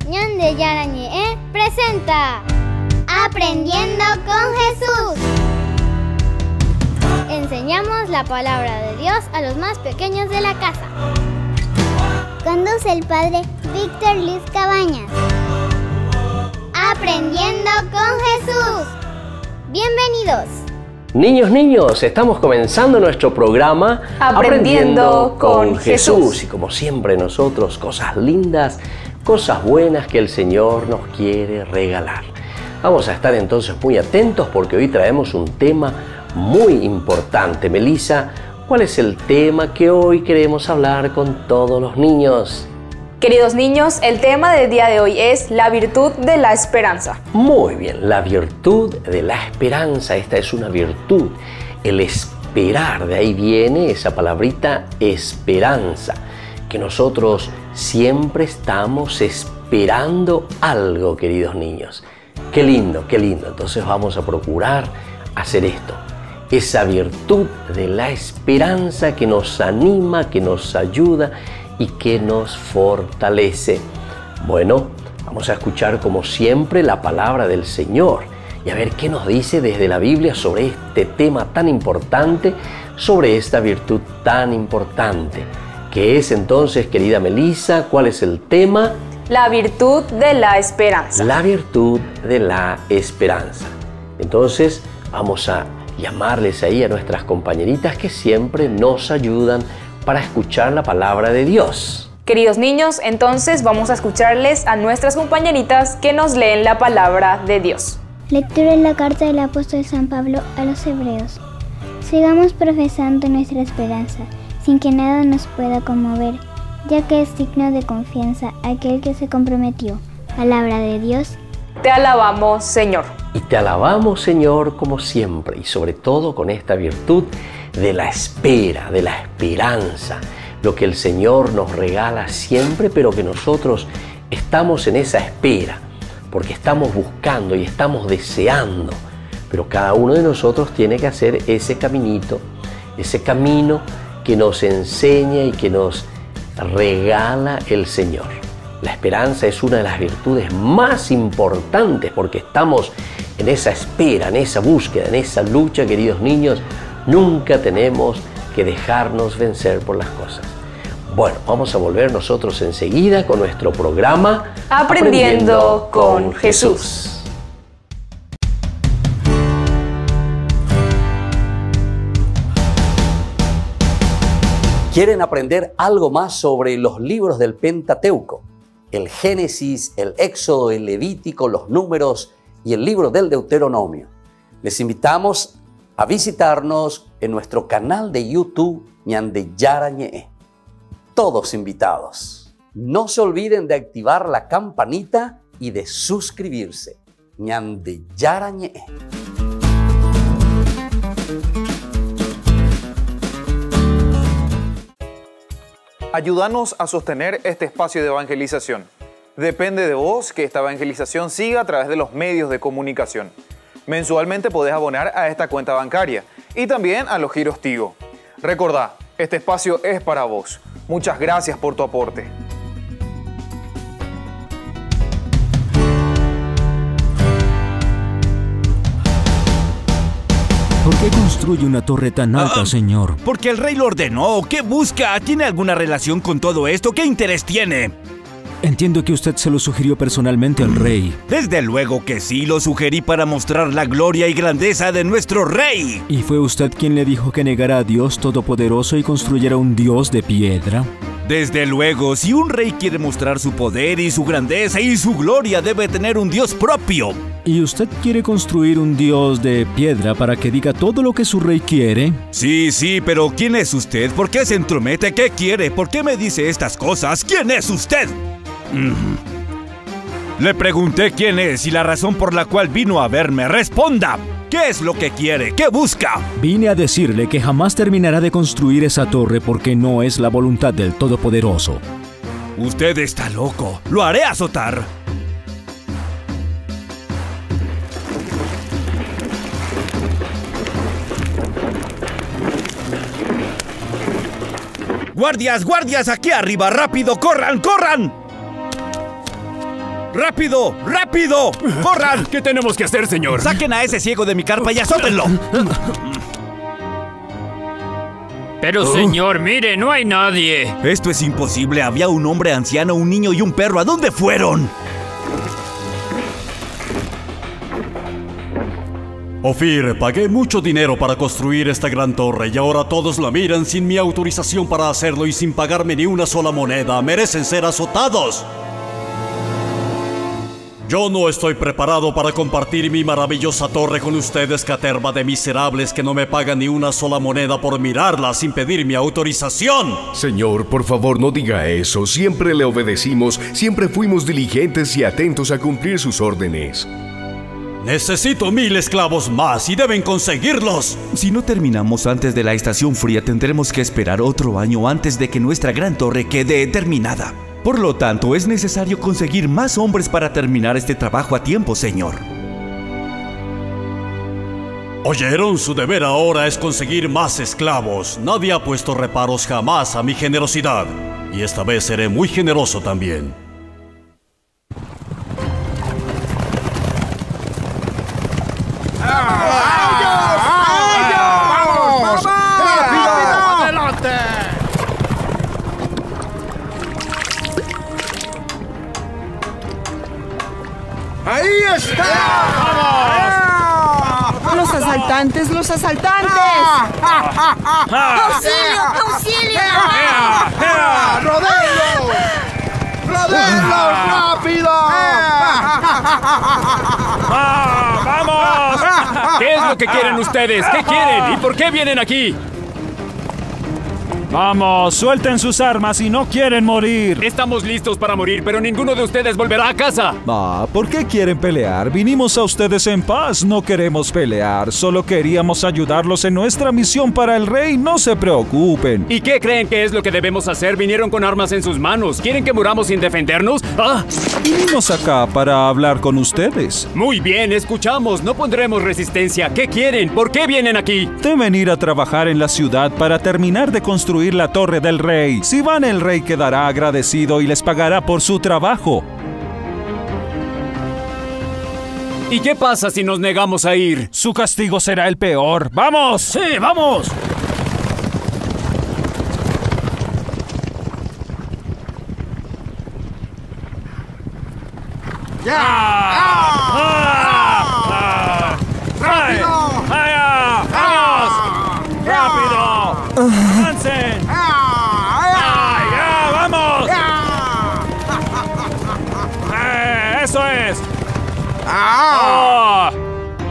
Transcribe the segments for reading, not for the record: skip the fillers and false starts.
Ñande Yarañe presenta Aprendiendo con Jesús. Enseñamos la palabra de Dios a los más pequeños de la casa. Conduce el padre Víctor Luis Cabañas. Aprendiendo con Jesús. Bienvenidos. Niños, estamos comenzando nuestro programa Aprendiendo con Jesús. Y como siempre nosotros, cosas lindas, cosas buenas que el Señor nos quiere regalar. Vamos a estar entonces muy atentos porque hoy traemos un tema muy importante. Melissa, ¿cuál es el tema que hoy queremos hablar con todos los niños? Queridos niños, el tema del día de hoy es la virtud de la esperanza. Muy bien, la virtud de la esperanza. Esta es una virtud, el esperar. De ahí viene esa palabrita esperanza, que nosotros siempre estamos esperando algo, queridos niños. Qué lindo, qué lindo. Entonces vamos a procurar hacer esto. Esa virtud de la esperanza que nos anima, que nos ayuda y que nos fortalece. Bueno, vamos a escuchar como siempre la palabra del Señor y a ver qué nos dice desde la Biblia sobre este tema tan importante, sobre esta virtud tan importante. ¿Qué es entonces, querida Melissa? ¿Cuál es el tema? La virtud de la esperanza. La virtud de la esperanza. Entonces, vamos a llamarles ahí a nuestras compañeritas que siempre nos ayudan para escuchar la palabra de Dios. Queridos niños, entonces vamos a escucharles a nuestras compañeritas que nos leen la palabra de Dios. Lectura en la carta del apóstol San Pablo a los Hebreos. Sigamos profesando nuestra esperanza, sin que nada nos pueda conmover, ya que es digno de confianza aquel que se comprometió. Palabra de Dios. Te alabamos, Señor. Y te alabamos, Señor, como siempre, y sobre todo con esta virtud de la espera, de la esperanza, lo que el Señor nos regala siempre, pero que nosotros estamos en esa espera, porque estamos buscando y estamos deseando, pero cada uno de nosotros tiene que hacer ese caminito, ese camino que nos enseña y que nos regala el Señor. La esperanza es una de las virtudes más importantes porque estamos en esa espera, en esa búsqueda, en esa lucha, queridos niños. Nunca tenemos que dejarnos vencer por las cosas. Bueno, vamos a volver nosotros enseguida con nuestro programa Aprendiendo con Jesús. ¿Quieren aprender algo más sobre los libros del Pentateuco? El Génesis, el Éxodo, el Levítico, los Números y el libro del Deuteronomio. Les invitamos a visitarnos en nuestro canal de YouTube Ñande Yarañe. Todos invitados. No se olviden de activar la campanita y de suscribirse. Ñande Yarañe. Ayúdanos a sostener este espacio de evangelización. Depende de vos que esta evangelización siga a través de los medios de comunicación. Mensualmente podés abonar a esta cuenta bancaria y también a los giros Tigo. Recordá, este espacio es para vos. Muchas gracias por tu aporte. ¿Por qué construye una torre tan alta, señor? Porque el rey lo ordenó. ¿Qué busca? ¿Tiene alguna relación con todo esto? ¿Qué interés tiene? Entiendo que usted se lo sugirió personalmente al rey. Desde luego que sí, lo sugerí para mostrar la gloria y grandeza de nuestro rey. ¿Y fue usted quien le dijo que negara a Dios Todopoderoso y construyera un Dios de piedra? Desde luego, si un rey quiere mostrar su poder y su grandeza y su gloria, debe tener un Dios propio. ¿Y usted quiere construir un Dios de piedra para que diga todo lo que su rey quiere? Sí, pero ¿quién es usted? ¿Por qué se entromete? ¿Qué quiere? ¿Por qué me dice estas cosas? ¿Quién es usted? Le pregunté quién es y la razón por la cual vino a verme. ¡Responda! ¿Qué es lo que quiere? ¿Qué busca? Vine a decirle que jamás terminará de construir esa torre porque no es la voluntad del Todopoderoso. Usted está loco. Lo haré azotar. ¡Guardias, guardias! ¡Aquí arriba! ¡Rápido! ¡Corran, corran! ¡Rápido! ¡Rápido! ¡Corran! ¿Qué tenemos que hacer, señor? ¡Saquen a ese ciego de mi carpa y azótenlo! Pero, señor, mire, no hay nadie. Esto es imposible. Había un hombre anciano, un niño y un perro. ¿A dónde fueron? Ofir, pagué mucho dinero para construir esta gran torre y ahora todos la miran sin mi autorización para hacerlo y sin pagarme ni una sola moneda. Merecen ser azotados. Yo no estoy preparado para compartir mi maravillosa torre con ustedes, caterva de miserables que no me pagan ni una sola moneda por mirarla sin pedir mi autorización. Señor, por favor, no diga eso. Siempre le obedecimos, siempre fuimos diligentes y atentos a cumplir sus órdenes. Necesito 1000 esclavos más y deben conseguirlos. Si no terminamos antes de la estación fría, tendremos que esperar otro año antes de que nuestra gran torre quede terminada. Por lo tanto, es necesario conseguir más hombres para terminar este trabajo a tiempo, señor. ¿Oyeron? Su deber ahora es conseguir más esclavos. Nadie ha puesto reparos jamás a mi generosidad. Y esta vez seré muy generoso también. ¡Ahí está! ¡Vamos! ¡Los asaltantes! ¡Los asaltantes! ¡Auxilio! ¡Auxilio! ¡Rodéenlos! ¡Rodéenlos! ¡Rápido! ¡Vamos! ¿Qué es lo que quieren ustedes? ¿Qué quieren? ¿Y por qué vienen aquí? Vamos, suelten sus armas si no quieren morir. Estamos listos para morir, pero ninguno de ustedes volverá a casa. ¿Por qué quieren pelear? Vinimos a ustedes en paz, no queremos pelear. Solo queríamos ayudarlos en nuestra misión para el rey, no se preocupen. ¿Y qué creen que es lo que debemos hacer? Vinieron con armas en sus manos. ¿Quieren que muramos sin defendernos? ¡Ah! Vinimos acá para hablar con ustedes. Muy bien, escuchamos. No pondremos resistencia. ¿Qué quieren? ¿Por qué vienen aquí? Deben ir a trabajar en la ciudad para terminar de construir la torre del rey. Si van, el rey quedará agradecido y les pagará por su trabajo. ¿Y qué pasa si nos negamos a ir? Su castigo será el peor. ¡Vamos! ¡Sí, vamos! ¡Avancen! ¡Vamos! ¡Eso es!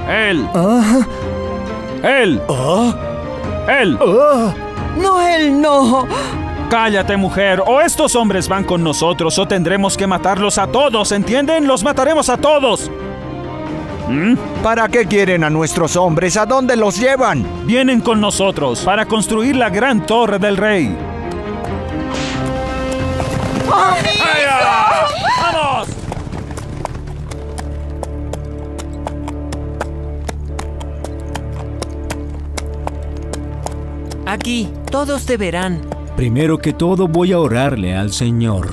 ¡Él! ¡Él! ¡Él! ¡No, él no! ¡Cállate, mujer! O estos hombres van con nosotros o tendremos que matarlos a todos, ¿entienden? ¡Los mataremos a todos! ¿Para qué quieren a nuestros hombres? ¿A dónde los llevan? Vienen con nosotros para construir la gran torre del rey. ¡Vamos! Aquí, todos te verán. Primero que todo voy a orarle al Señor.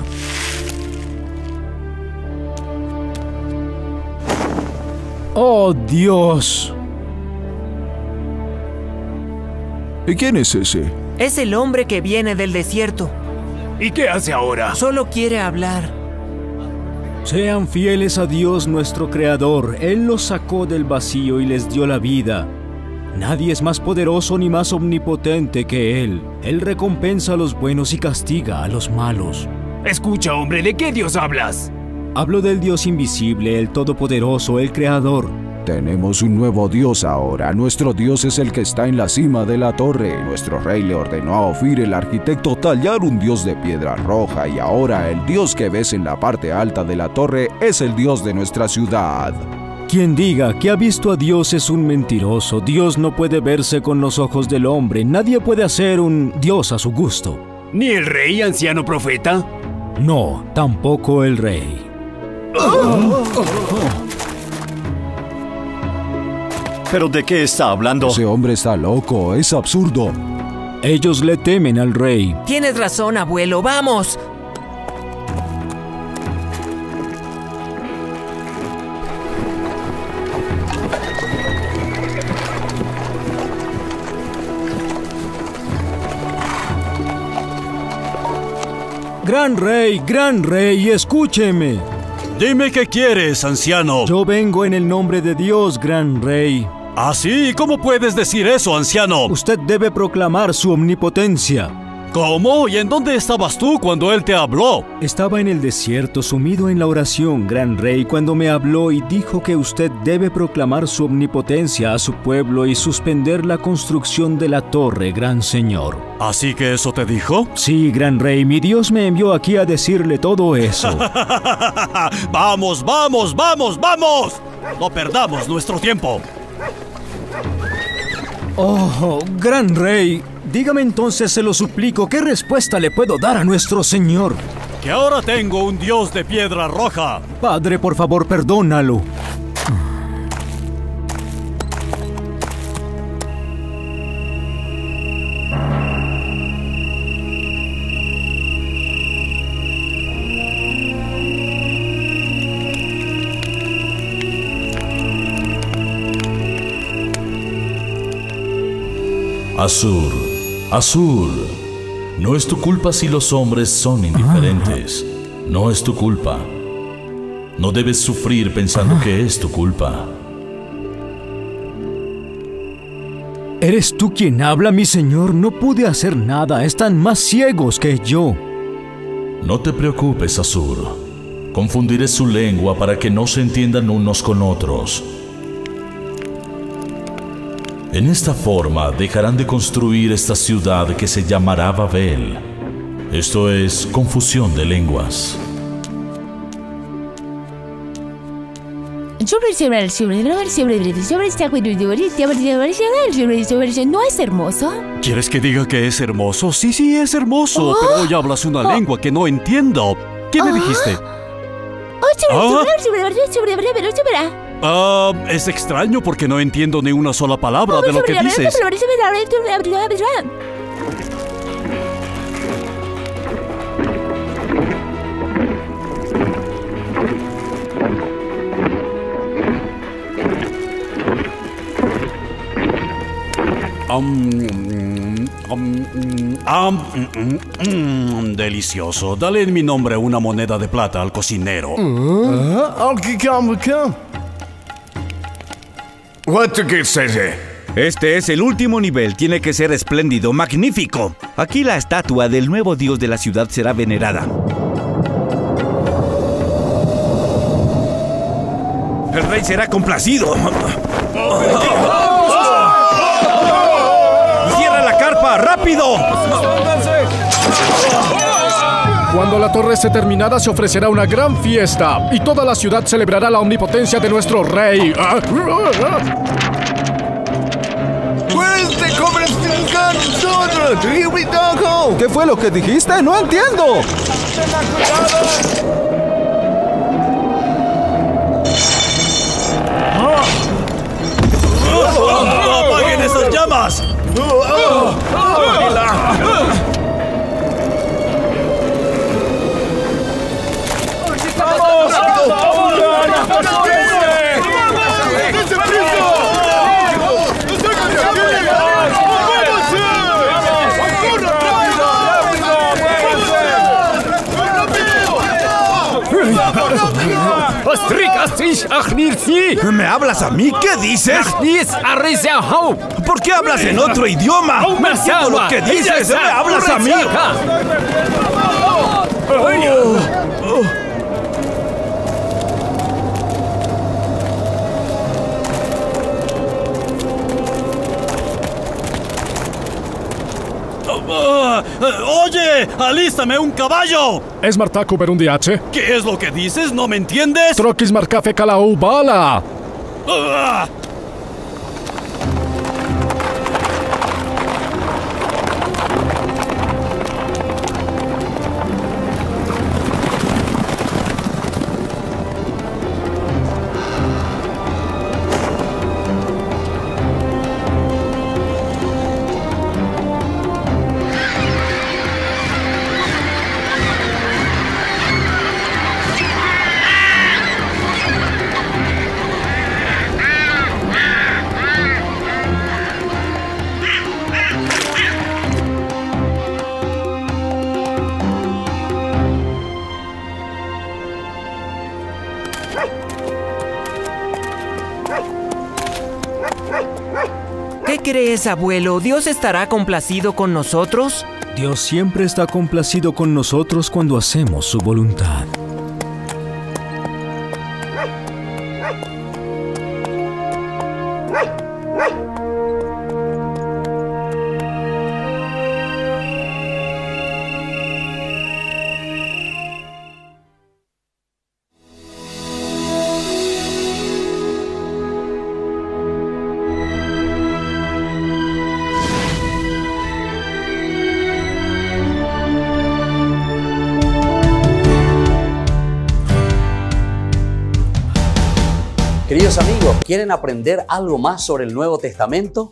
¡Oh, Dios! ¿Y quién es ese? Es el hombre que viene del desierto. ¿Y qué hace ahora? Solo quiere hablar. Sean fieles a Dios nuestro Creador. Él los sacó del vacío y les dio la vida. Nadie es más poderoso ni más omnipotente que Él. Él recompensa a los buenos y castiga a los malos. Escucha, hombre, ¿de qué Dios hablas? Hablo del Dios invisible, el Todopoderoso, el Creador. Tenemos un nuevo Dios ahora. Nuestro Dios es el que está en la cima de la torre. Nuestro rey le ordenó a Ofir, el arquitecto, tallar un dios de piedra roja y ahora el Dios que ves en la parte alta de la torre es el Dios de nuestra ciudad. Quien diga que ha visto a Dios es un mentiroso. Dios no puede verse con los ojos del hombre. Nadie puede hacer un Dios a su gusto. ¿Ni el rey, anciano profeta? No, tampoco el rey. ¿Pero de qué está hablando? Ese hombre está loco, es absurdo. Ellos le temen al rey. Tienes razón, abuelo, ¡vamos! Gran rey, escúcheme. Dime qué quieres, anciano. Yo vengo en el nombre de Dios, gran rey. ¿Ah, sí? ¿Cómo puedes decir eso, anciano? Usted debe proclamar su omnipotencia. ¿Cómo? ¿Y en dónde estabas tú cuando él te habló? Estaba en el desierto, sumido en la oración, gran rey, cuando me habló y dijo que usted debe proclamar su omnipotencia a su pueblo y suspender la construcción de la torre, gran señor. ¿Así que eso te dijo? Sí, gran rey, mi Dios me envió aquí a decirle todo eso. ¡Vamos, vamos, vamos, vamos! No perdamos nuestro tiempo. Oh, gran rey, dígame entonces, se lo suplico, ¿qué respuesta le puedo dar a nuestro Señor? Que ahora tengo un Dios de piedra roja. Padre, por favor, perdónalo. Azur, no es tu culpa si los hombres son indiferentes. No es tu culpa. No debes sufrir pensando que es tu culpa. ¿Eres tú quien habla, mi señor? No pude hacer nada. Están más ciegos que yo. No te preocupes, Azur. Confundiré su lengua para que no se entiendan unos con otros. En esta forma dejarán de construir esta ciudad que se llamará Babel. Esto es confusión de lenguas. ¿No es hermoso? ¿Quieres que diga que es hermoso? Sí, es hermoso, pero hoy hablas una lengua que no entiendo. ¿Qué me dijiste? Es extraño porque no entiendo ni una sola palabra de lo que dices. Delicioso. Dale en mi nombre una moneda de plata al cocinero. Este es el último nivel. Tiene que ser espléndido, magnífico. Aquí la estatua del nuevo dios de la ciudad será venerada. El rey será complacido. ¡Cierra la carpa, rápido! Cuando la torre esté terminada, se ofrecerá una gran fiesta y toda la ciudad celebrará la omnipotencia de nuestro rey. ¿Qué fue lo que dijiste? ¡No entiendo! ¡Apaguen esas llamas! ¿Me hablas a mí? ¿Qué dices? ¿Por qué hablas en otro idioma? No entiendo lo que dices. ¿Me hablas a mí? ¡Oye! ¡Alístame un caballo! Es Martaku Berundiache. ¿Qué es lo que dices? ¿No me entiendes? Trokis Marcafe Kalau Bala. ¿Qué crees, abuelo? ¿Dios estará complacido con nosotros? Dios siempre está complacido con nosotros cuando hacemos su voluntad. Queridos amigos, ¿quieren aprender algo más sobre el Nuevo Testamento?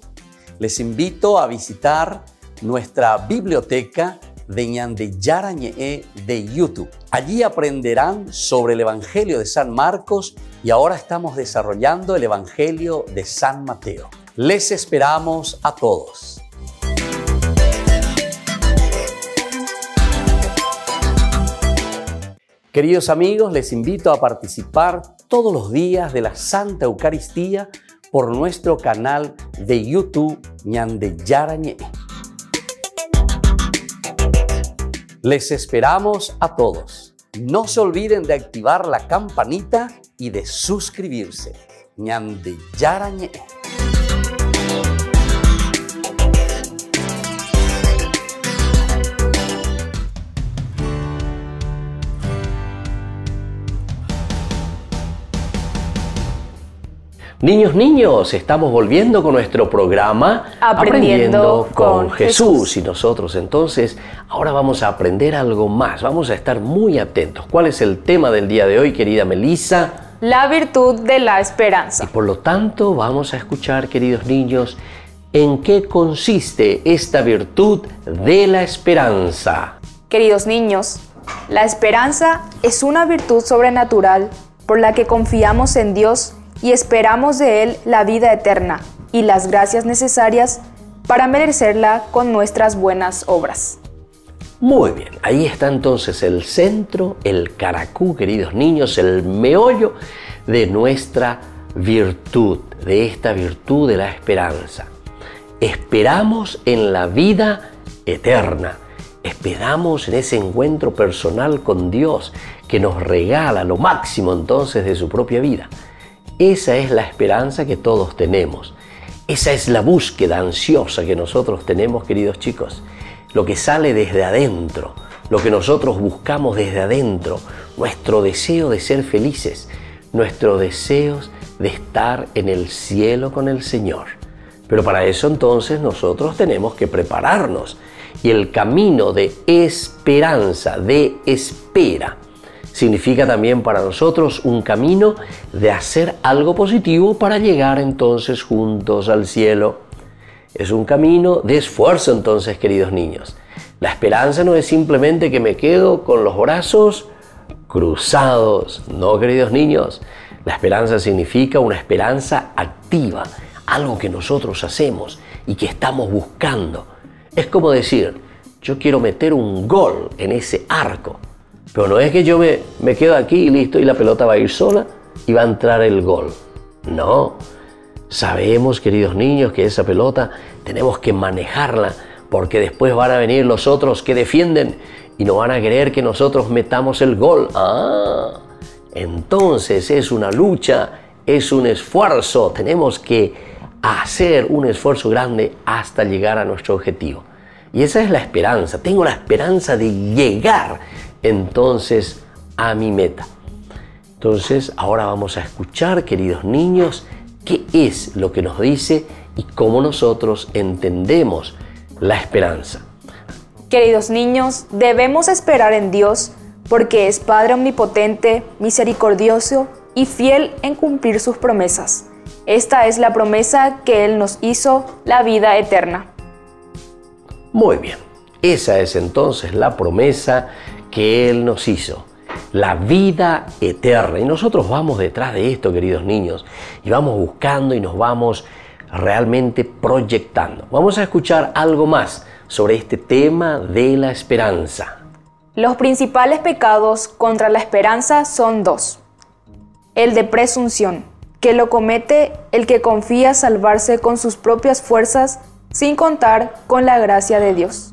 Les invito a visitar nuestra biblioteca de Ñande Yarañe de YouTube. Allí aprenderán sobre el Evangelio de San Marcos y ahora estamos desarrollando el Evangelio de San Mateo. Les esperamos a todos. Queridos amigos, les invito a participar todos los días de la Santa Eucaristía por nuestro canal de YouTube Ñande Yarañe. Les esperamos a todos. No se olviden de activar la campanita y de suscribirse. Ñande Yarañe. Niños, estamos volviendo con nuestro programa Aprendiendo con Jesús. Y nosotros entonces ahora vamos a aprender algo más, vamos a estar muy atentos. ¿Cuál es el tema del día de hoy, querida Melissa? La virtud de la esperanza. Y por lo tanto vamos a escuchar, queridos niños, en qué consiste esta virtud de la esperanza. Queridos niños, la esperanza es una virtud sobrenatural por la que confiamos en Dios y esperamos de Él la vida eterna y las gracias necesarias para merecerla con nuestras buenas obras. Muy bien, ahí está entonces el centro, el caracú, queridos niños, el meollo de nuestra virtud, de esta virtud de la esperanza. Esperamos en la vida eterna, esperamos en ese encuentro personal con Dios que nos regala lo máximo entonces de su propia vida. Esa es la esperanza que todos tenemos. Esa es la búsqueda ansiosa que nosotros tenemos, queridos chicos. Lo que sale desde adentro, lo que nosotros buscamos desde adentro, nuestro deseo de ser felices, nuestros deseos de estar en el cielo con el Señor. Pero para eso entonces nosotros tenemos que prepararnos. Y el camino de esperanza, de espera, significa también para nosotros un camino de hacer algo positivo para llegar entonces juntos al cielo. Es un camino de esfuerzo entonces, queridos niños. La esperanza no es simplemente que me quedo con los brazos cruzados. No, queridos niños. La esperanza significa una esperanza activa, algo que nosotros hacemos y que estamos buscando. Es como decir, yo quiero meter un gol en ese arco. Pero no es que yo me quedo aquí y listo y la pelota va a ir sola y va a entrar el gol. No, sabemos, queridos niños, que esa pelota tenemos que manejarla porque después van a venir los otros que defienden y no van a querer que nosotros metamos el gol. Entonces es una lucha, es un esfuerzo. Tenemos que hacer un esfuerzo grande hasta llegar a nuestro objetivo. Y esa es la esperanza. Tengo la esperanza de llegar entonces a mi meta. Entonces ahora vamos a escuchar, queridos niños, qué es lo que nos dice y cómo nosotros entendemos la esperanza. Queridos niños, debemos esperar en Dios porque es Padre omnipotente, misericordioso y fiel en cumplir sus promesas. Esta es la promesa que Él nos hizo, la vida eterna. Muy bien, esa es entonces la promesa que Él nos hizo, la vida eterna. Y nosotros vamos detrás de esto, queridos niños, y vamos buscando y nos vamos realmente proyectando. Vamos a escuchar algo más sobre este tema de la esperanza. Los principales pecados contra la esperanza son dos: el de presunción, que lo comete el que confía salvarse con sus propias fuerzas sin contar con la gracia de Dios.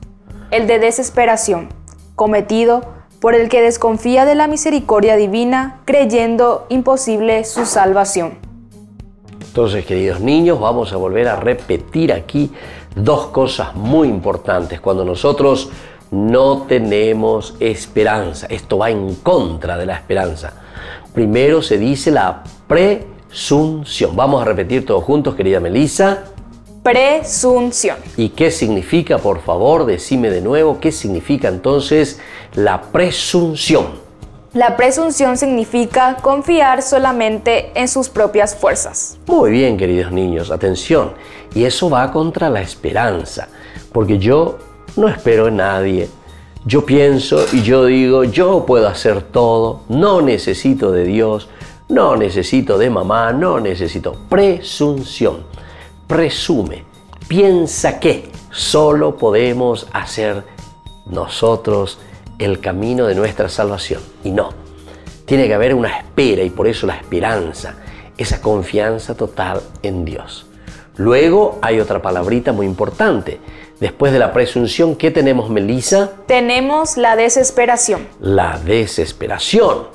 El de desesperación, cometido por el que desconfía de la misericordia divina, creyendo imposible su salvación. Entonces, queridos niños, vamos a volver a repetir aquí dos cosas muy importantes. Cuando nosotros no tenemos esperanza, esto va en contra de la esperanza. Primero se dice la presunción. Vamos a repetir todos juntos, querida Melissa. Presunción. ¿Y qué significa, por favor? Decime de nuevo, ¿qué significa entonces la presunción? La presunción significa confiar solamente en sus propias fuerzas. Muy bien, queridos niños, atención. Y eso va contra la esperanza, porque yo no espero en nadie. Yo pienso y yo digo, yo puedo hacer todo, no necesito de Dios, no necesito de mamá, no necesito. Presunción. Presume, piensa que solo podemos hacer nosotros el camino de nuestra salvación. Y no, tiene que haber una espera, y por eso la esperanza, esa confianza total en Dios. Luego hay otra palabrita muy importante. Después de la presunción, ¿qué tenemos, Melissa? Tenemos la desesperación. La desesperación.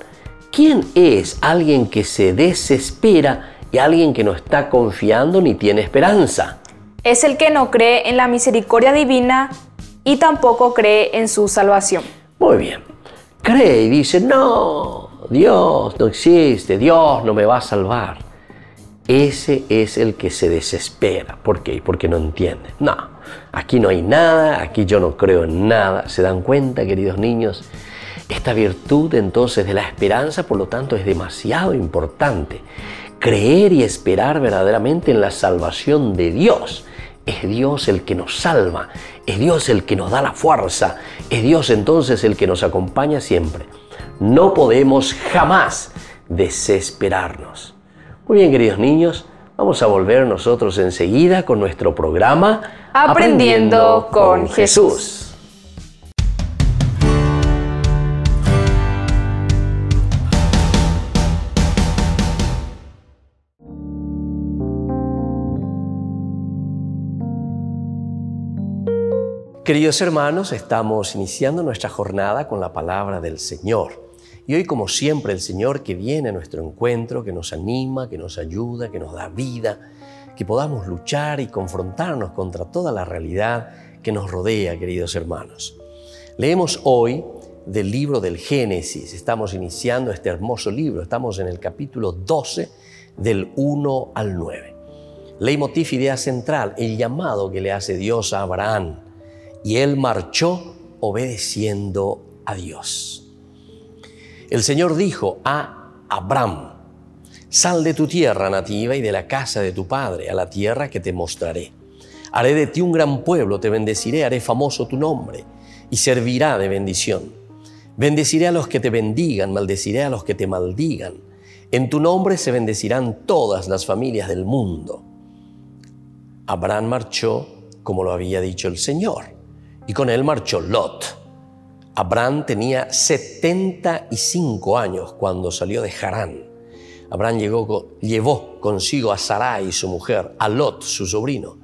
¿Quién es alguien que se desespera y alguien que no está confiando ni tiene esperanza? Es el que no cree en la misericordia divina y tampoco cree en su salvación. Muy bien. Cree y dice, no, Dios no existe, Dios no me va a salvar. Ese es el que se desespera. ¿Por qué? Porque no entiende. No, aquí no hay nada, aquí yo no creo en nada. ¿Se dan cuenta, queridos niños? Esta virtud entonces de la esperanza, por lo tanto, es demasiado importante. Creer y esperar verdaderamente en la salvación de Dios. Es Dios el que nos salva, es Dios el que nos da la fuerza, es Dios entonces el que nos acompaña siempre. No podemos jamás desesperarnos. Muy bien, queridos niños, vamos a volver nosotros enseguida con nuestro programa Aprendiendo con Jesús. Queridos hermanos, estamos iniciando nuestra jornada con la palabra del Señor. Y hoy, como siempre, el Señor que viene a nuestro encuentro, que nos anima, que nos ayuda, que nos da vida, que podamos luchar y confrontarnos contra toda la realidad que nos rodea, queridos hermanos. Leemos hoy del libro del Génesis. Estamos iniciando este hermoso libro. Estamos en el capítulo 12, del 1 al 9. Leitmotiv, idea central, el llamado que le hace Dios a Abraham. Y él marchó obedeciendo a Dios. El Señor dijo a Abraham, sal de tu tierra nativa y de la casa de tu padre a la tierra que te mostraré. Haré de ti un gran pueblo, te bendeciré, haré famoso tu nombre y servirá de bendición. Bendeciré a los que te bendigan, maldeciré a los que te maldigan. En tu nombre se bendecirán todas las familias del mundo. Abraham marchó como lo había dicho el Señor. Y con él marchó Lot. Abraham tenía 75 años cuando salió de Harán. Abraham llevó consigo a Sarai, su mujer, a Lot, su sobrino,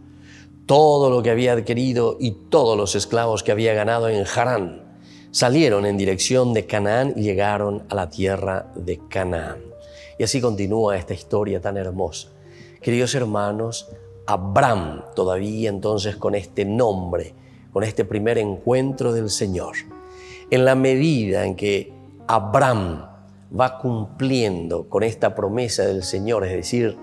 todo lo que había adquirido y todos los esclavos que había ganado en Harán. Salieron en dirección de Canaán y llegaron a la tierra de Canaán. Y así continúa esta historia tan hermosa. Queridos hermanos, Abraham todavía entonces con este nombre, con este primer encuentro del Señor, en la medida en que Abraham va cumpliendo con esta promesa del Señor, es decir,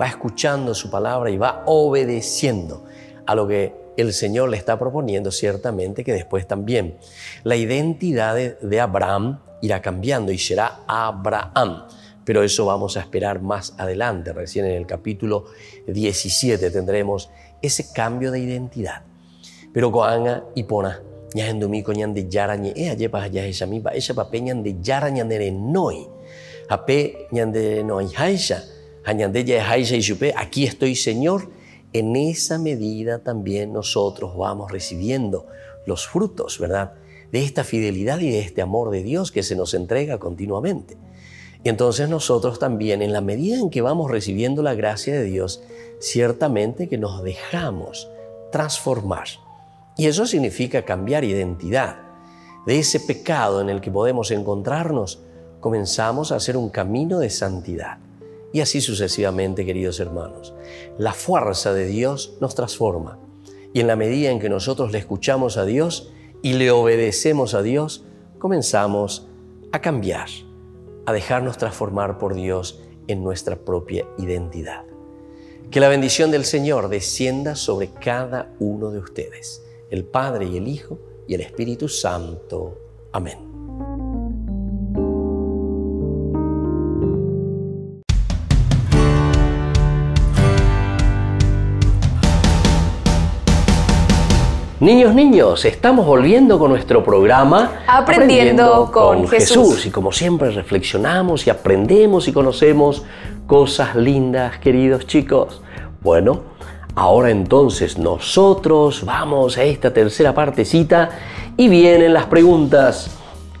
va escuchando su palabra y va obedeciendo a lo que el Señor le está proponiendo, ciertamente que después también la identidad de Abraham irá cambiando y será Abraham. Pero eso vamos a esperar más adelante, recién en el capítulo 17 tendremos ese cambio de identidad. Pero koanga ipona ñahendumi ko ñande yara ñe ayepa ya esa mi ba esa pape ñande yara ñande noi ape ñande noi haisha ñande ya haisha y supe aquí estoy Señor. En esa medida también nosotros vamos recibiendo los frutos, ¿verdad?, de esta fidelidad y de este amor de Dios que se nos entrega continuamente. Y entonces nosotros también, en la medida en que vamos recibiendo la gracia de Dios, ciertamente que nos dejamos transformar. Y eso significa cambiar identidad. De ese pecado en el que podemos encontrarnos, comenzamos a hacer un camino de santidad. Y así sucesivamente, queridos hermanos. La fuerza de Dios nos transforma. Y en la medida en que nosotros le escuchamos a Dios y le obedecemos a Dios, comenzamos a cambiar, a dejarnos transformar por Dios en nuestra propia identidad. Que la bendición del Señor descienda sobre cada uno de ustedes, el Padre y el Hijo y el Espíritu Santo. Amén. Niños, estamos volviendo con nuestro programa Aprendiendo con Jesús. Y como siempre reflexionamos y aprendemos y conocemos cosas lindas, queridos chicos. Bueno, ahora entonces nosotros vamos a esta tercera partecita y vienen las preguntas.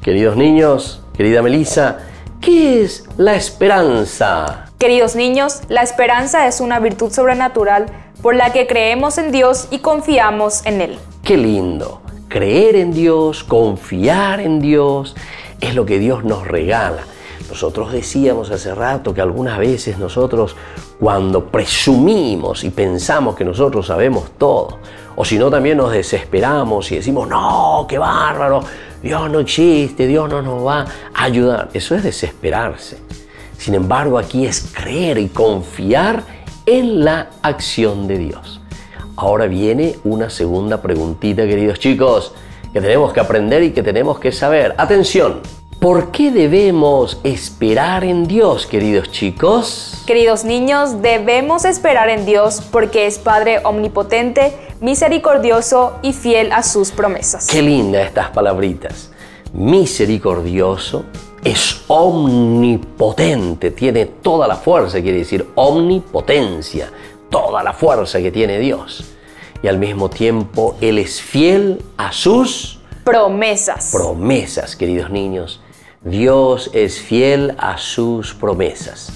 Queridos niños, querida Melissa, ¿qué es la esperanza? Queridos niños, la esperanza es una virtud sobrenatural por la que creemos en Dios y confiamos en Él. ¡Qué lindo! Creer en Dios, confiar en Dios, es lo que Dios nos regala. Nosotros decíamos hace rato que algunas veces nosotros, cuando presumimos y pensamos que nosotros sabemos todo, o si no también nos desesperamos y decimos, no, qué bárbaro, Dios no existe, Dios no nos va a ayudar. Eso es desesperarse. Sin embargo, aquí es creer y confiar en la acción de Dios. Ahora viene una segunda preguntita, queridos chicos, que tenemos que aprender y que tenemos que saber. ¡Atención! ¿Por qué debemos esperar en Dios, queridos chicos? Queridos niños, debemos esperar en Dios porque es Padre omnipotente, misericordioso y fiel a sus promesas. ¡Qué lindas estas palabritas! Misericordioso, es omnipotente, tiene toda la fuerza, quiere decir omnipotencia, toda la fuerza que tiene Dios. Y al mismo tiempo, Él es fiel a sus promesas. Promesas, queridos niños. Dios es fiel a sus promesas.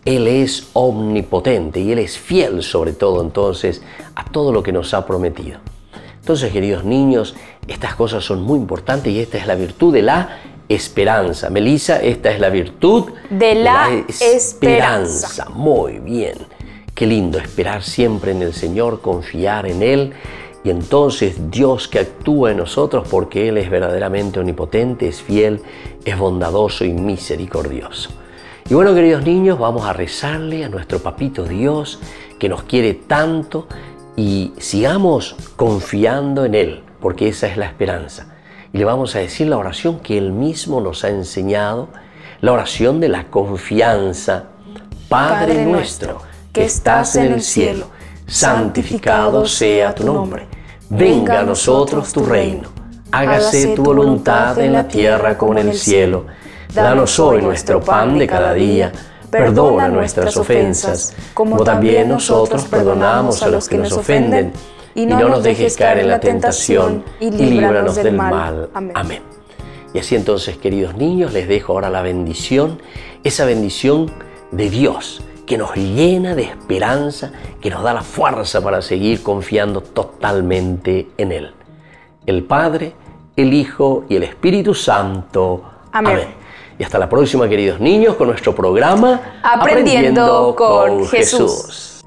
Él es omnipotente y Él es fiel sobre todo entonces a todo lo que nos ha prometido. Entonces, queridos niños, estas cosas son muy importantes y esta es la virtud de la esperanza. Melissa, esta es la virtud de la esperanza. Muy bien. Qué lindo esperar siempre en el Señor, confiar en Él. Y entonces Dios que actúa en nosotros porque Él es verdaderamente omnipotente, es fiel, es bondadoso y misericordioso. Y bueno, queridos niños, vamos a rezarle a nuestro Papito Dios que nos quiere tanto y sigamos confiando en Él, porque esa es la esperanza. Y le vamos a decir la oración que Él mismo nos ha enseñado, la oración de la confianza. Padre nuestro, que estás en el cielo, santificado sea tu nombre. Venga a nosotros tu reino. Hágase tu voluntad en la tierra como en el cielo. Danos hoy nuestro pan de cada día. Perdona nuestras ofensas, como también nosotros perdonamos a los que nos ofenden. Y no nos dejes caer en la tentación y líbranos del mal. Amén. Y así entonces, queridos niños, les dejo ahora la bendición, esa bendición de Dios, que nos llena de esperanza, que nos da la fuerza para seguir confiando totalmente en Él. El Padre, el Hijo y el Espíritu Santo. Amén. Y hasta la próxima, queridos niños, con nuestro programa Aprendiendo con Jesús.